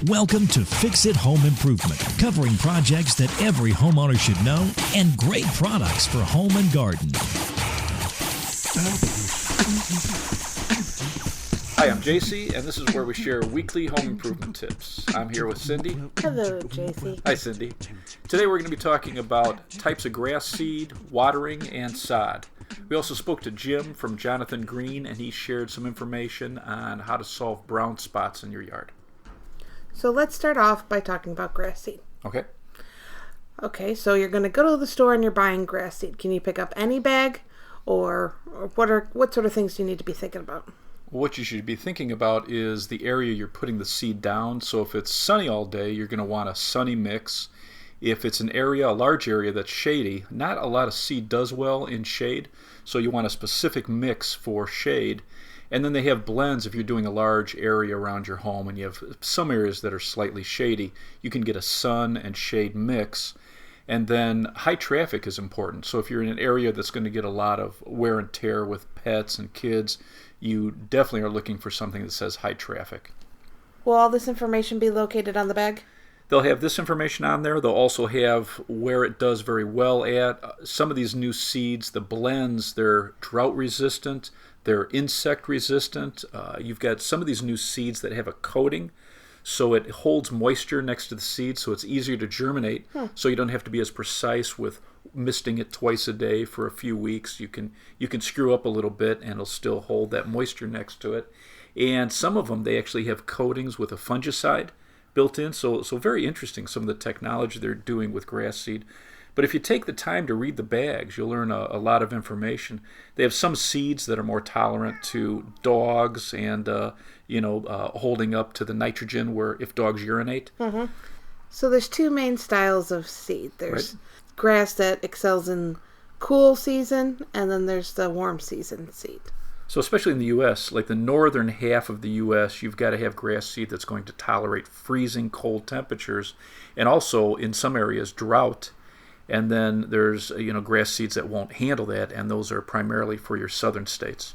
Welcome to Fix It Home Improvement, covering projects that every homeowner should know and great products for home and garden. Hi, I'm JC, and this is where we share weekly home improvement tips. I'm here with Cindy. Hello, JC. Hi, Cindy. Today we're going to be talking about types of grass seed, watering, and sod. We also spoke to Jim from Jonathan Green, and he shared some information on how to solve brown spots in your yard. So let's start off by talking about grass seed. Okay. Okay, so you're going to go to the store and you're buying grass seed. Can you pick up any bag, or what sort of things do you need to be thinking about? What you should be thinking about is the area you're putting the seed down. So if it's sunny all day, you're going to want a sunny mix. If it's a large area that's shady, not a lot of seed does well in shade, so you want a specific mix for shade. And then they have blends if you're doing a large area around your home and you have some areas that are slightly shady. You can get a sun and shade mix. And then high traffic is important. So if you're in an area that's going to get a lot of wear and tear with pets and kids, you definitely are looking for something that says high traffic. Will all this information be located on the bag? They'll have this information on there. They'll also have where it does very well at. Some of these new seeds, the blends, they're drought resistant, they're insect resistant. You've got some of these new seeds that have a coating, so it holds moisture next to the seed, so it's easier to germinate. So you don't have to be as precise with misting it twice a day for a few weeks. You can screw up a little bit and it'll still hold that moisture next to it. And some of them, they actually have coatings with a fungicide built in, so very interesting, some of the technology they're doing with grass seed. But if you take the time to read the bags, you'll learn a lot of information. They have some seeds that are more tolerant to dogs and holding up to the nitrogen where if dogs urinate. Mm-hmm. So there's two main styles of seed. There's grass that excels in cool season, and then there's the warm season seed. So especially in the U.S., like the northern half of the U.S., you've got to have grass seed that's going to tolerate freezing cold temperatures, and also in some areas drought. And then there's grass seeds that won't handle that, and those are primarily for your southern states.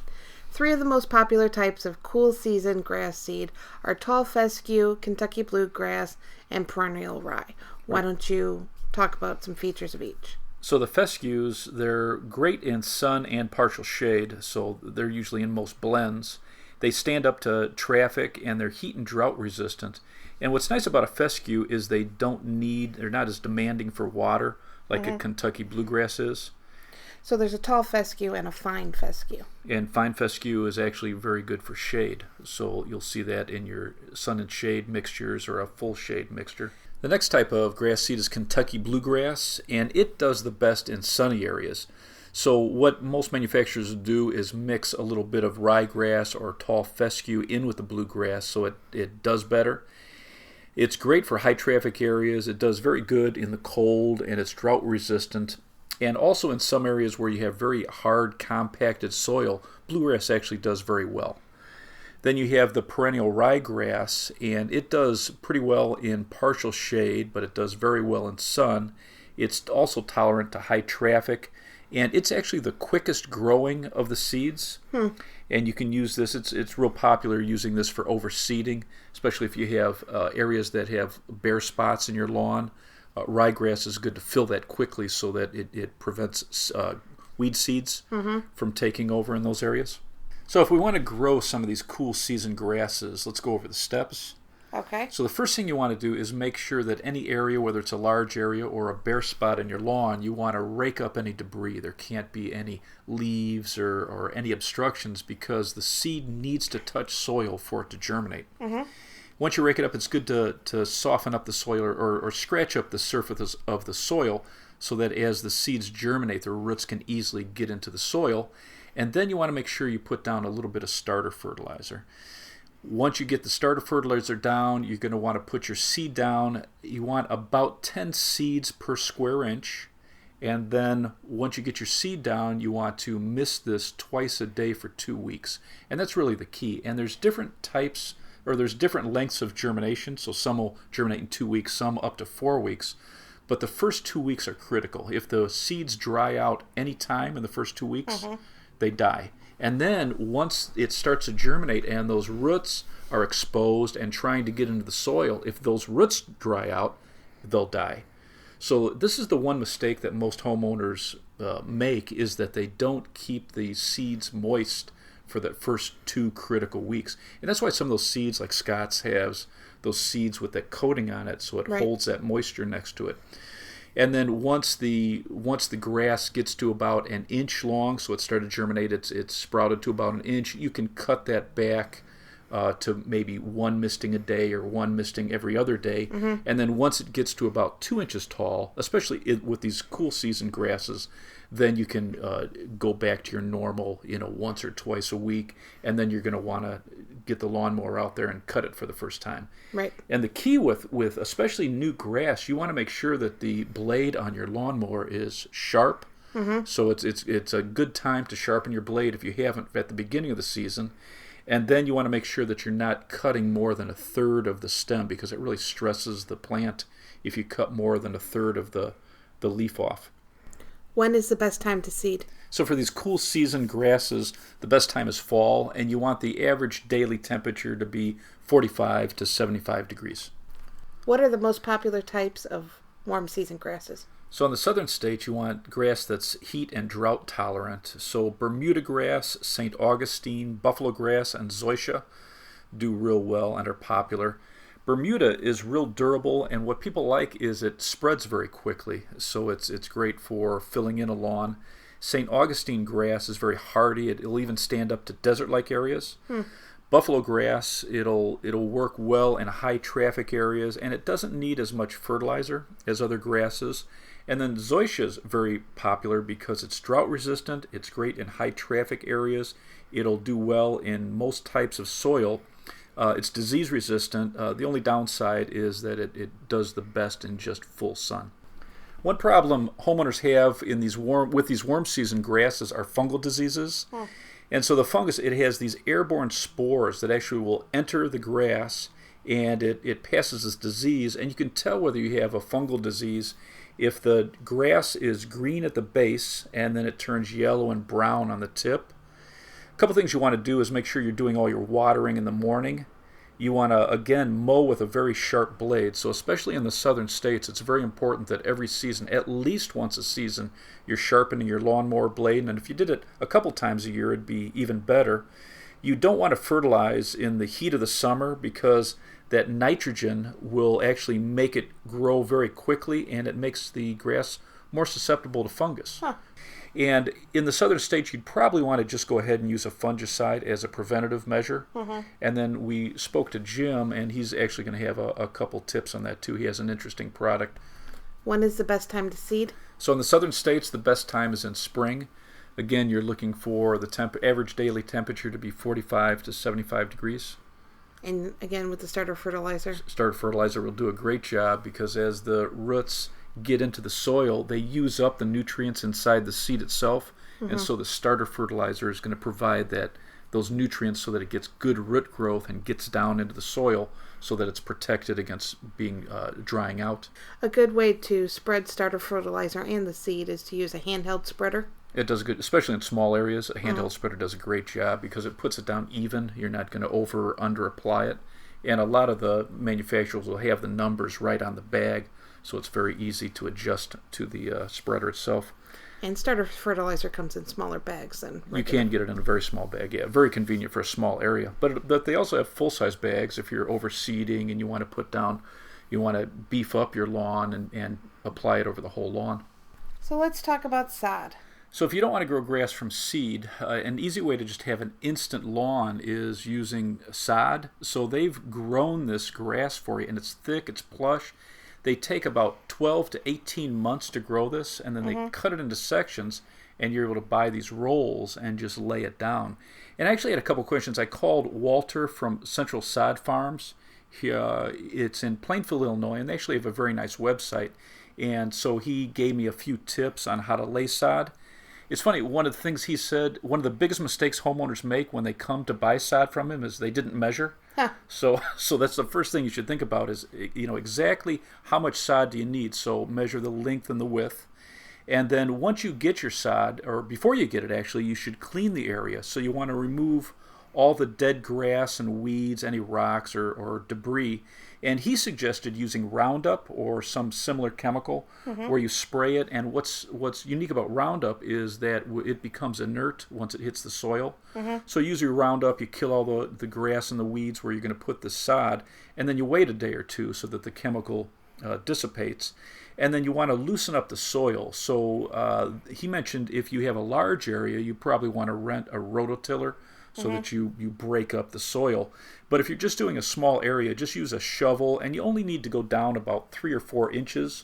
Three of the most popular types of cool season grass seed are tall fescue, Kentucky bluegrass, and perennial rye. Why don't you talk about some features of each? So the fescues, they're great in sun and partial shade, so they're usually in most blends. They stand up to traffic, and they're heat and drought resistant. And what's nice about a fescue is they're not as demanding for water like a Kentucky bluegrass is. So there's a tall fescue and a fine fescue. And fine fescue is actually very good for shade. So you'll see that in your sun and shade mixtures or a full shade mixture. The next type of grass seed is Kentucky bluegrass, and it does the best in sunny areas. So what most manufacturers do is mix a little bit of ryegrass or tall fescue in with the bluegrass so it does better. It's great for high traffic areas. It does very good in the cold, and it's drought resistant. And also in some areas where you have very hard compacted soil, bluegrass actually does very well. Then you have the Perennial Rye Grass, and it does pretty well in partial shade, but it does very well in sun. It's also tolerant to high traffic, and it's actually the quickest growing of the seeds. And you can use this. It's real popular using this for overseeding, especially if you have areas that have bare spots in your lawn. Ryegrass is good to fill that quickly so that it prevents weed seeds from taking over in those areas. So if we want to grow some of these cool season grasses, let's go over the steps. Okay. So the first thing you want to do is make sure that any area, whether it's a large area or a bare spot in your lawn, you want to rake up any debris. There can't be any leaves or any obstructions because the seed needs to touch soil for it to germinate. Once you rake it up, it's good to soften up the soil or scratch up the surface of the soil so that as the seeds germinate, the roots can easily get into the soil. And then you want to make sure you put down a little bit of starter fertilizer. Once you get the starter fertilizer down, you're going to want to put your seed down. You want about 10 seeds per square inch. And then once you get your seed down, you want to mist this twice a day for 2 weeks. And that's really the key. And there's different types, or there's different lengths of germination. So some will germinate in 2 weeks, some up to 4 weeks. But the first 2 weeks are critical. If the seeds dry out any time in the first 2 weeks, they die. And then once it starts to germinate and those roots are exposed and trying to get into the soil, if those roots dry out, they'll die. So this is the one mistake that most homeowners make, is that they don't keep the seeds moist for the first 2 critical weeks. And that's why some of those seeds, like Scott's has those seeds with that coating on it, so it holds that moisture next to it. And then once the grass gets to about 1 inch long, so it started to germinate, it's sprouted to about 1 inch, you can cut that back to maybe 1 misting a day or 1 misting every other day. And then once it gets to about 2 inches tall, especially with these cool season grasses, then you can go back to your normal, once or twice a week, and then you're going to want to get the lawnmower out there and cut it for the first time. Right. And the key with especially new grass, you want to make sure that the blade on your lawnmower is sharp. So it's a good time to sharpen your blade if you haven't at the beginning of the season. And then you want to make sure that you're not cutting more than 1/3 of the stem, because it really stresses the plant if you cut more than 1/3 of the leaf off. When is the best time to seed? So for these cool season grasses, the best time is fall, and you want the average daily temperature to be 45 to 75 degrees. What are the most popular types of warm season grasses? So in the southern states, you want grass that's heat and drought tolerant. So Bermuda grass, St. Augustine, buffalo grass, and Zoysia do real well and are popular. Bermuda is real durable, and what people like is it spreads very quickly, so it's great for filling in a lawn. St. Augustine grass is very hardy. It'll even stand up to desert-like areas. Buffalo grass, it'll work well in high traffic areas, and it doesn't need as much fertilizer as other grasses. And then Zoysia is very popular because it's drought resistant. It's great in high traffic areas. It'll do well in most types of soil. It's disease resistant. The only downside is that it does the best in just full sun. One problem homeowners have in these warm season grasses are fungal diseases. And so the fungus, it has these airborne spores that actually will enter the grass, and it passes this disease. And you can tell whether you have a fungal disease if the grass is green at the base and then it turns yellow and brown on the tip. A couple things you want to do is make sure you're doing all your watering in the morning. You want to, again, mow with a very sharp blade. So especially in the southern states, it's very important that every season, at least once a season, you're sharpening your lawnmower blade. And if you did it a couple times a year, it'd be even better. You don't want to fertilize in the heat of the summer, because that nitrogen will actually make it grow very quickly, and it makes the grass more susceptible to fungus. And in the southern states, you'd probably want to just go ahead and use a fungicide as a preventative measure. And then we spoke to Jim, and he's actually going to have a couple tips on that too. He has an interesting product. When is the best time to seed? So in the southern states, the best time is in spring. Again, you're looking for the average daily temperature to be 45 to 75 degrees. And again, with the starter fertilizer? Starter fertilizer will do a great job, because as the roots get into the soil, they use up the nutrients inside the seed itself. And so the starter fertilizer is going to provide those nutrients so that it gets good root growth and gets down into the soil, so that it's protected against being drying out. A good way to spread starter fertilizer and the seed is to use a handheld spreader. It does good, especially in small areas. A handheld spreader does a great job because it puts it down even. You're not going to over or under apply it. And a lot of the manufacturers will have the numbers right on the bag, so it's very easy to adjust to the spreader itself. And starter fertilizer comes in smaller bags than regular. You can get it in a very small bag, yeah. Very convenient for a small area. But they also have full-size bags if you're overseeding and you want to beef up your lawn and apply it over the whole lawn. So let's talk about sod. So if you don't want to grow grass from seed, an easy way to just have an instant lawn is using sod. So they've grown this grass for you, and it's thick, it's plush. They take about 12 to 18 months to grow this, and then they cut it into sections, and you're able to buy these rolls and just lay it down. And I actually had a couple questions. I called Walter from Central Sod Farms. It's in Plainfield, Illinois, and they actually have a very nice website. And so he gave me a few tips on how to lay sod. It's funny, one of the things he said, one of the biggest mistakes homeowners make when they come to buy sod from him is they didn't measure. So that's the first thing you should think about is, exactly how much sod do you need. So measure the length and the width. And then once you get your sod, or before you get it actually, you should clean the area. So you want to remove all the dead grass and weeds, any rocks or debris. And he suggested using Roundup or some similar chemical where you spray it. And what's unique about Roundup is that it becomes inert once it hits the soil. So use your Roundup, you kill all the grass and the weeds where you're going to put the sod, and then you wait a day or two so that the chemical dissipates. And then you want to loosen up the soil. So he mentioned if you have a large area, you probably want to rent a rototiller so that you break up the soil. But if you're just doing a small area, just use a shovel, and you only need to go down about 3 or 4 inches.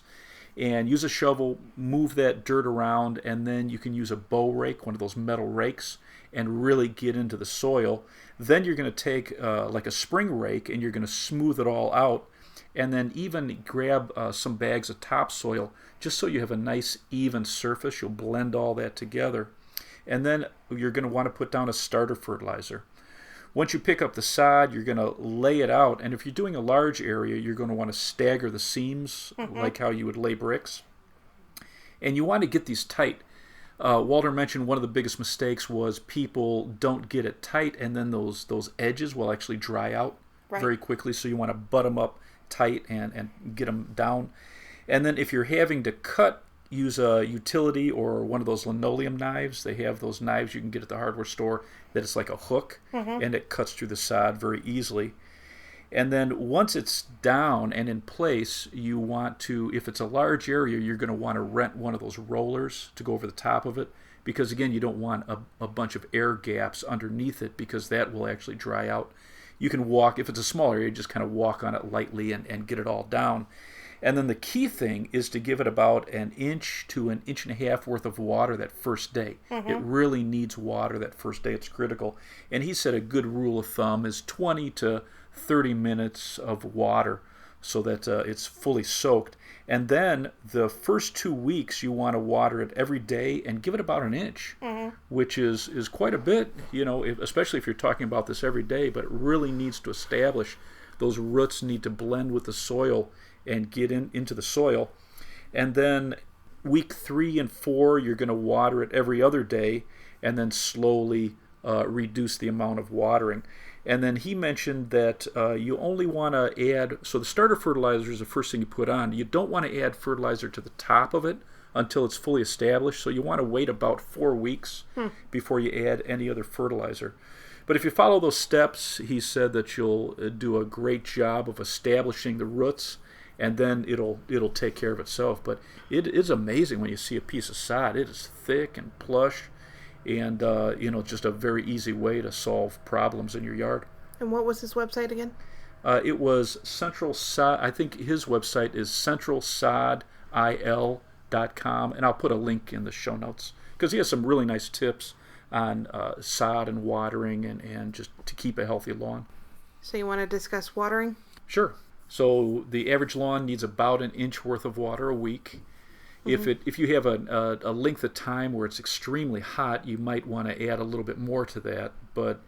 And use a shovel, move that dirt around, and then you can use a bow rake, one of those metal rakes, and really get into the soil. Then you're going to take like a spring rake, and you're going to smooth it all out. And then even grab some bags of topsoil, just so you have a nice even surface. You'll blend all that together. And then you're going to want to put down a starter fertilizer. Once you pick up the sod, you're going to lay it out. And if you're doing a large area, you're going to want to stagger the seams like how you would lay bricks. And you want to get these tight. Walter mentioned one of the biggest mistakes was people don't get it tight, and then those edges will actually dry out very quickly. So you want to butt them up tight and get them down. And then if you're having to cut, use a utility or one of those linoleum knives. They have those knives you can get at the hardware store that it's like a hook, and it cuts through the sod very easily. And then once it's down and in place, you want to, if it's a large area, you're going to want to rent one of those rollers to go over the top of it, because again, you don't want a bunch of air gaps underneath it, because that will actually dry out. You can walk, if it's a small area, just kind of walk on it lightly and get it all down. And then the key thing is to give it about 1 inch to 1.5 inches worth of water that first day. It really needs water that first day. It's critical. And he said a good rule of thumb is 20 to 30 minutes of water so that it's fully soaked. And then the first 2 weeks you want to water it every day and give it about 1 inch, which is quite a bit, especially if you're talking about this every day, but it really needs to establish. Those roots need to blend with the soil and get into the soil. And then week 3 and 4, you're going to water it every other day, and then slowly reduce the amount of watering. And then he mentioned that you only want to add, so the starter fertilizer is the first thing you put on. You don't want to add fertilizer to the top of it until it's fully established. So you want to wait about 4 weeks before you add any other fertilizer. But if you follow those steps, he said that you'll do a great job of establishing the roots, and then it'll take care of itself. But it is amazing when you see a piece of sod. It is thick and plush, and just a very easy way to solve problems in your yard. And what was his website again? It was Central Sod. I think his website is centralsodil.com, and I'll put a link in the show notes, because he has some really nice tips on sod and watering and just to keep a healthy lawn. So you want to discuss watering? Sure. So the average lawn needs about 1 inch worth of water a week. If you have a length of time where it's extremely hot, you might want to add a little bit more to that. But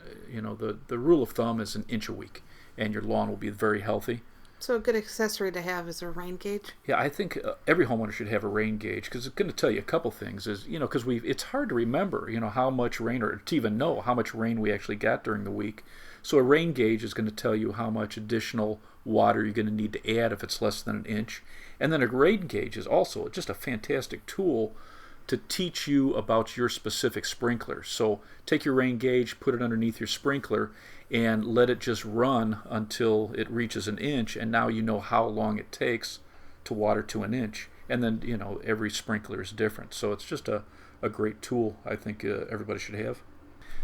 the rule of thumb is 1 inch a week, and your lawn will be very healthy. So a good accessory to have is a rain gauge? Yeah, I think every homeowner should have a rain gauge, because it's going to tell you a couple things. Because it's hard to remember, how much rain, or to even know how much rain we actually got during the week. So a rain gauge is going to tell you how much additional water you're going to need to add if it's less than 1 inch. And then a rain gauge is also just a fantastic tool to teach you about your specific sprinkler. So take your rain gauge, put it underneath your sprinkler, and let it just run until it reaches 1 inch, and now you know how long it takes to water to 1 inch. And then, every sprinkler is different. So it's just a great tool I think everybody should have.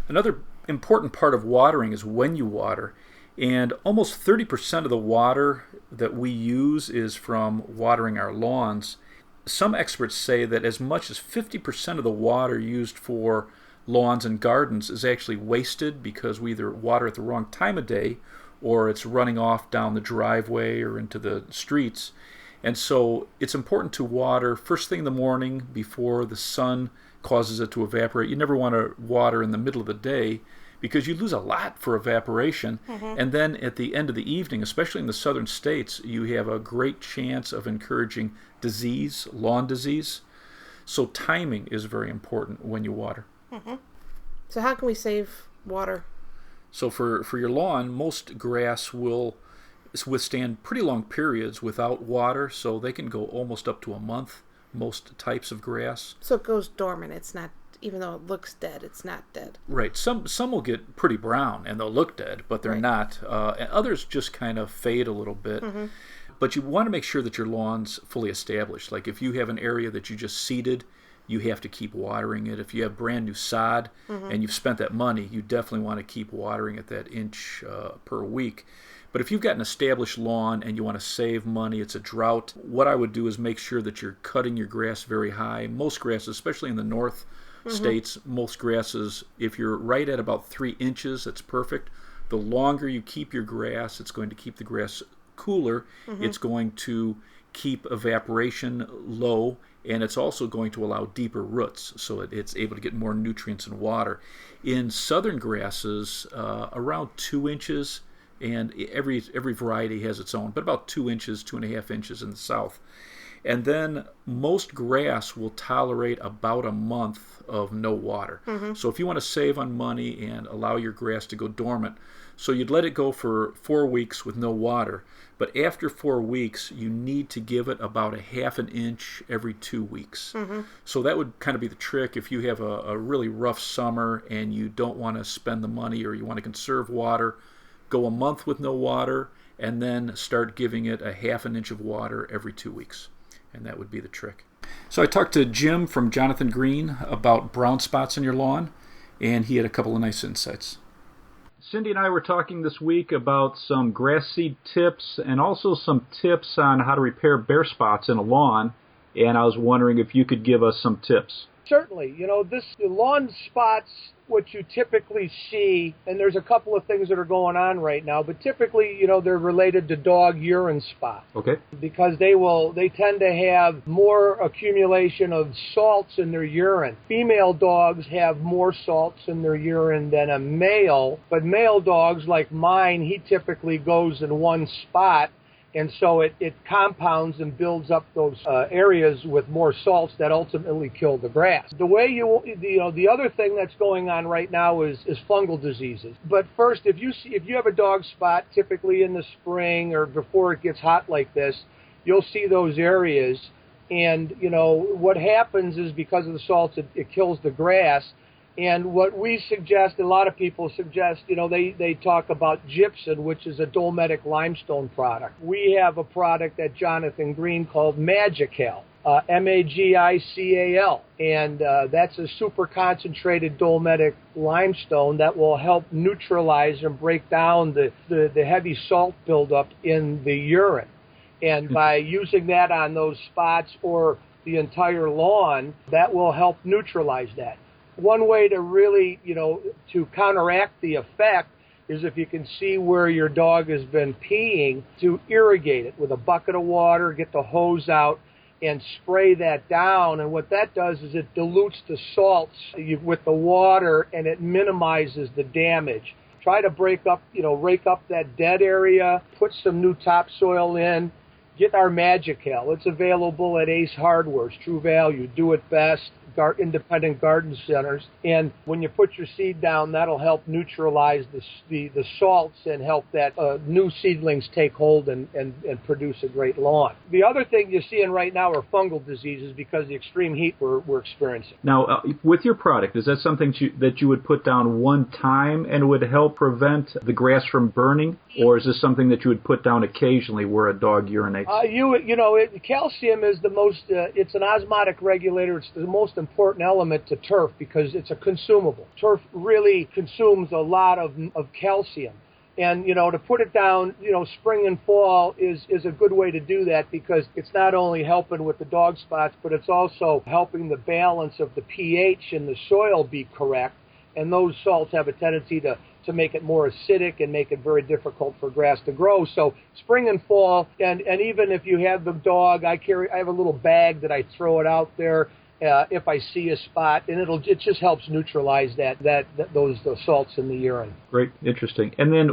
Another important part of watering is when you water. And almost 30% of the water that we use is from watering our lawns. Some experts say that as much as 50% of the water used for lawns and gardens is actually wasted because we either water at the wrong time of day or it's running off down the driveway or into the streets. And so it's important to water first thing in the morning before the sun causes it to evaporate. You never want to water in the middle of the day, because you lose a lot for evaporation. And then at the end of the evening, especially in the southern states, you have a great chance of encouraging disease, lawn disease. So timing is very important when you water. So how can we save water? So for your lawn, most grass will withstand pretty long periods without water, so they can go almost up to a month, most types of grass. So it goes dormant. It's not, even though it looks dead, it's not dead. Right. Some will get pretty brown and they'll look dead, but they're not. And others just kind of fade a little bit. Mm-hmm. But you want to make sure that your lawn's fully established. Like if you have an area that you just seeded, you have to keep watering it. If you have brand new sod and you've spent that money, you definitely want to keep watering it that inch per week. But if you've got an established lawn and you want to save money, it's a drought, what I would do is make sure that you're cutting your grass very high. Most grasses, especially in the north states, most grasses, if you're right at about 3 inches, that's perfect. The longer you keep your grass, it's going to keep the grass cooler. It's going to keep evaporation low, and it's also going to allow deeper roots, so it's able to get more nutrients and water. In southern grasses, around 2 inches, and every variety has its own, but about 2 inches, 2.5 inches in the south. And then most grass will tolerate about a month of no water. So if you want to save on money and allow your grass to go dormant, so you'd let it go for 4 weeks with no water, but after 4 weeks, you need to give it about a half an inch every 2 weeks. So that would kind of be the trick if you have a really rough summer and you don't want to spend the money or you want to conserve water. Go a month with no water and then start giving it a half an inch of water every 2 weeks. And that would be the trick. So I talked to Jim from Jonathan Green about brown spots in your lawn, and he had a couple of nice insights. Cindy and I were talking this week about some grass seed tips and also some tips on how to repair bare spots in a lawn, and I was wondering if you could give us some tips. Certainly. The lawn spots, what you typically see, and there's a couple of things that are going on right now, but typically, they're related to dog urine spots. Okay. Because they tend to have more accumulation of salts in their urine. Female dogs have more salts in their urine than a male, but male dogs like mine, he typically goes in one spot. And so it compounds and builds up those areas with more salts that ultimately kill the grass. The other thing that's going on right now is fungal diseases. But first, if you have a dog spot, typically in the spring or before it gets hot like this, you'll see those areas. And what happens is because of the salts, it kills the grass. And what we suggest, a lot of people suggest, they talk about gypsum, which is a dolomitic limestone product. We have a product at Jonathan Green called Magical, Magical, and that's a super concentrated dolomitic limestone that will help neutralize and break down the heavy salt buildup in the urine. And by using that on those spots or the entire lawn, that will help neutralize that. One way to really, to counteract the effect is if you can see where your dog has been peeing, to irrigate it with a bucket of water, get the hose out, and spray that down. And what that does is it dilutes the salts with the water, and it minimizes the damage. Try to rake up that dead area, put some new topsoil in, get our Magical. It's available at Ace Hardware's, True Value, Do It Best, independent garden centers. And when you put your seed down, that'll help neutralize the salts and help that new seedlings take hold and produce a great lawn. The other thing you're seeing right now are fungal diseases because of the extreme heat we're experiencing. Now, with your product, is that something that you would put down one time and would help prevent the grass from burning? Or is this something that you would put down occasionally where a dog urinates? Calcium is the most, it's an osmotic regulator. It's the most important element to turf because it's a consumable. Turf really consumes a lot of calcium. And, to put it down, spring and fall is a good way to do that because it's not only helping with the dog spots, but it's also helping the balance of the pH in the soil be correct. And those salts have a tendency to make it more acidic and make it very difficult for grass to grow. So spring and fall, and even if you have the dog, I have a little bag that I throw it out there, if I see a spot, and it just helps neutralize those salts in the urine. Great, interesting. And then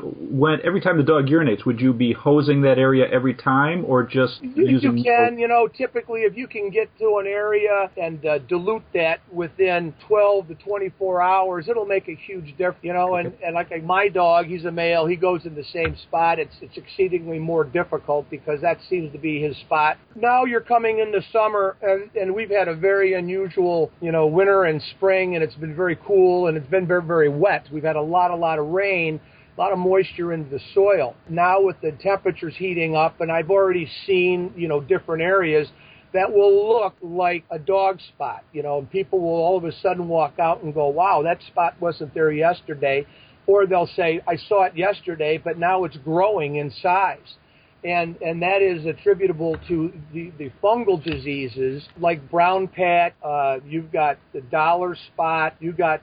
every time the dog urinates, would you be hosing that area every time, or just using? You can, typically if you can get to an area and dilute that within 12 to 24 hours, it'll make a huge difference. And like my dog, he's a male, he goes in the same spot. It's exceedingly more difficult because that seems to be his spot. Now you're coming into summer, and we've had a very unusual, winter and spring, and it's been very cool, and it's been very, very wet. We've had a lot of rain, a lot of moisture in the soil. Now with the temperatures heating up, and I've already seen, different areas that will look like a dog spot, and people will all of a sudden walk out and go, wow, that spot wasn't there yesterday. Or they'll say, I saw it yesterday, but now it's growing in size. And that is attributable to the fungal diseases like brown patch. You've got the dollar spot. You've got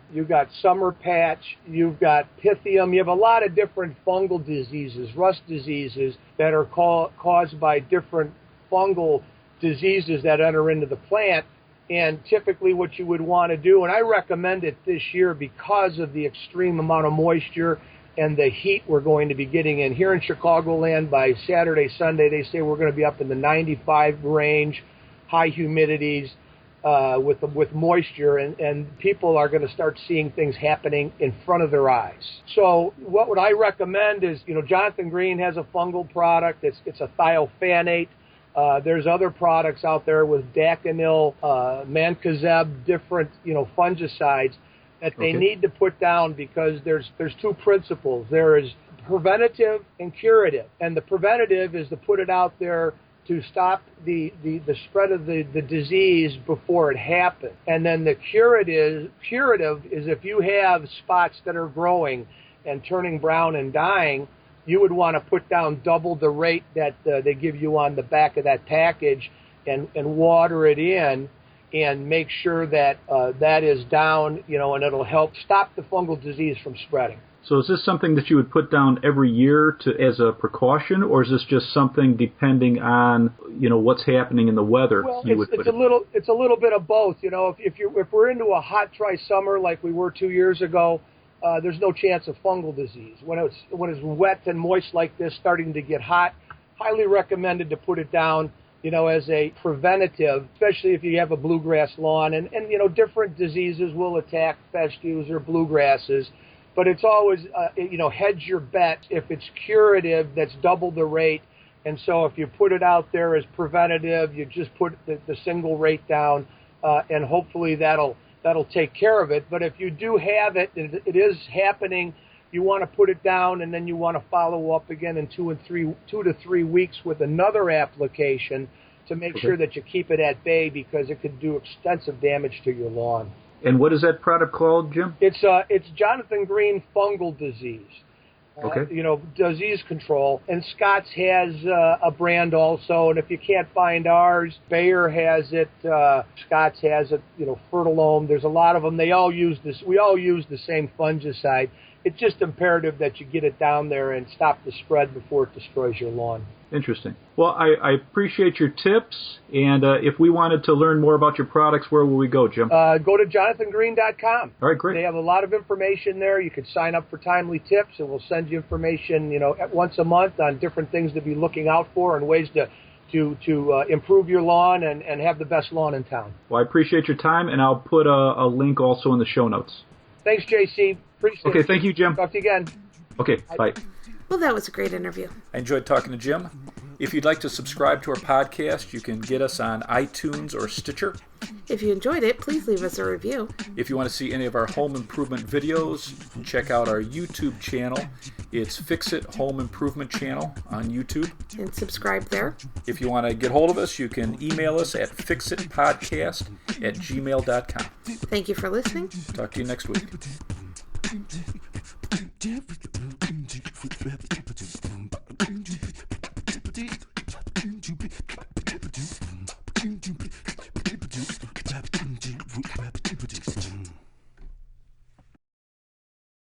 summer patch. You've got pythium. You have a lot of different fungal diseases, rust diseases that are caused by different fungal diseases that enter into the plant. And typically what you would want to do, and I recommend it this year because of the extreme amount of moisture and the heat we're going to be getting in. Here in Chicagoland, by Saturday, Sunday, they say we're going to be up in the 95 range, high humidities with moisture, and people are going to start seeing things happening in front of their eyes. So what I recommend is, Jonathan Green has a fungal product. It's a thiophanate. There's other products out there with Daconil, Mancozeb, different, fungicides that they need to put down because there's two principles. There is preventative and curative. And the preventative is to put it out there to stop the spread of the disease before it happens. And then the curative is if you have spots that are growing and turning brown and dying, you would want to put down double the rate that they give you on the back of that package and water it in and make sure that that is down, and it'll help stop the fungal disease from spreading. So is this something that you would put down every year as a precaution, or is this just something depending on, what's happening in the weather? Well, it's a little bit of both. If we're into a hot, dry summer like we were 2 years ago, there's no chance of fungal disease. When it's wet and moist like this, starting to get hot, highly recommended to put it down, as a preventative, especially if you have a bluegrass lawn. And different diseases will attack fescues or bluegrasses. But it's always, hedge your bet. If it's curative, that's double the rate. And so if you put it out there as preventative, you just put the single rate down, and hopefully that'll take care of it. But if you do have it, it is happening, you want to put it down, and then you want to follow up again in 2 to 3 weeks with another application to make sure that you keep it at bay because it could do extensive damage to your lawn. And what is that product called, Jim? It's Jonathan Green Fungal Disease. Disease control. And Scott's has a brand also, and if you can't find ours, Bayer has it, Scott's has it, Fertilome. There's a lot of them. They all use this. We all use the same fungicide. It's just imperative that you get it down there and stop the spread before it destroys your lawn. Interesting. Well, I appreciate your tips, and if we wanted to learn more about your products, where will we go, Jim? Go to jonathangreen.com. All right, great. They have a lot of information there. You could sign up for timely tips, and we'll send you information, once a month on different things to be looking out for and ways to improve your lawn and have the best lawn in town. Well, I appreciate your time, and I'll put a link also in the show notes. Thanks, JC. Appreciate it. Okay, thank you, Jim. Talk to you again. Okay, bye. Well, that was a great interview. I enjoyed talking to Jim. If you'd like to subscribe to our podcast, you can get us on iTunes or Stitcher. If you enjoyed it, please leave us a review. If you want to see any of our home improvement videos, check out our YouTube channel. It's Fix It Home Improvement Channel on YouTube. And subscribe there. If you want to get hold of us, you can email us at fixitpodcast@gmail.com. Thank you for listening. Talk to you next week.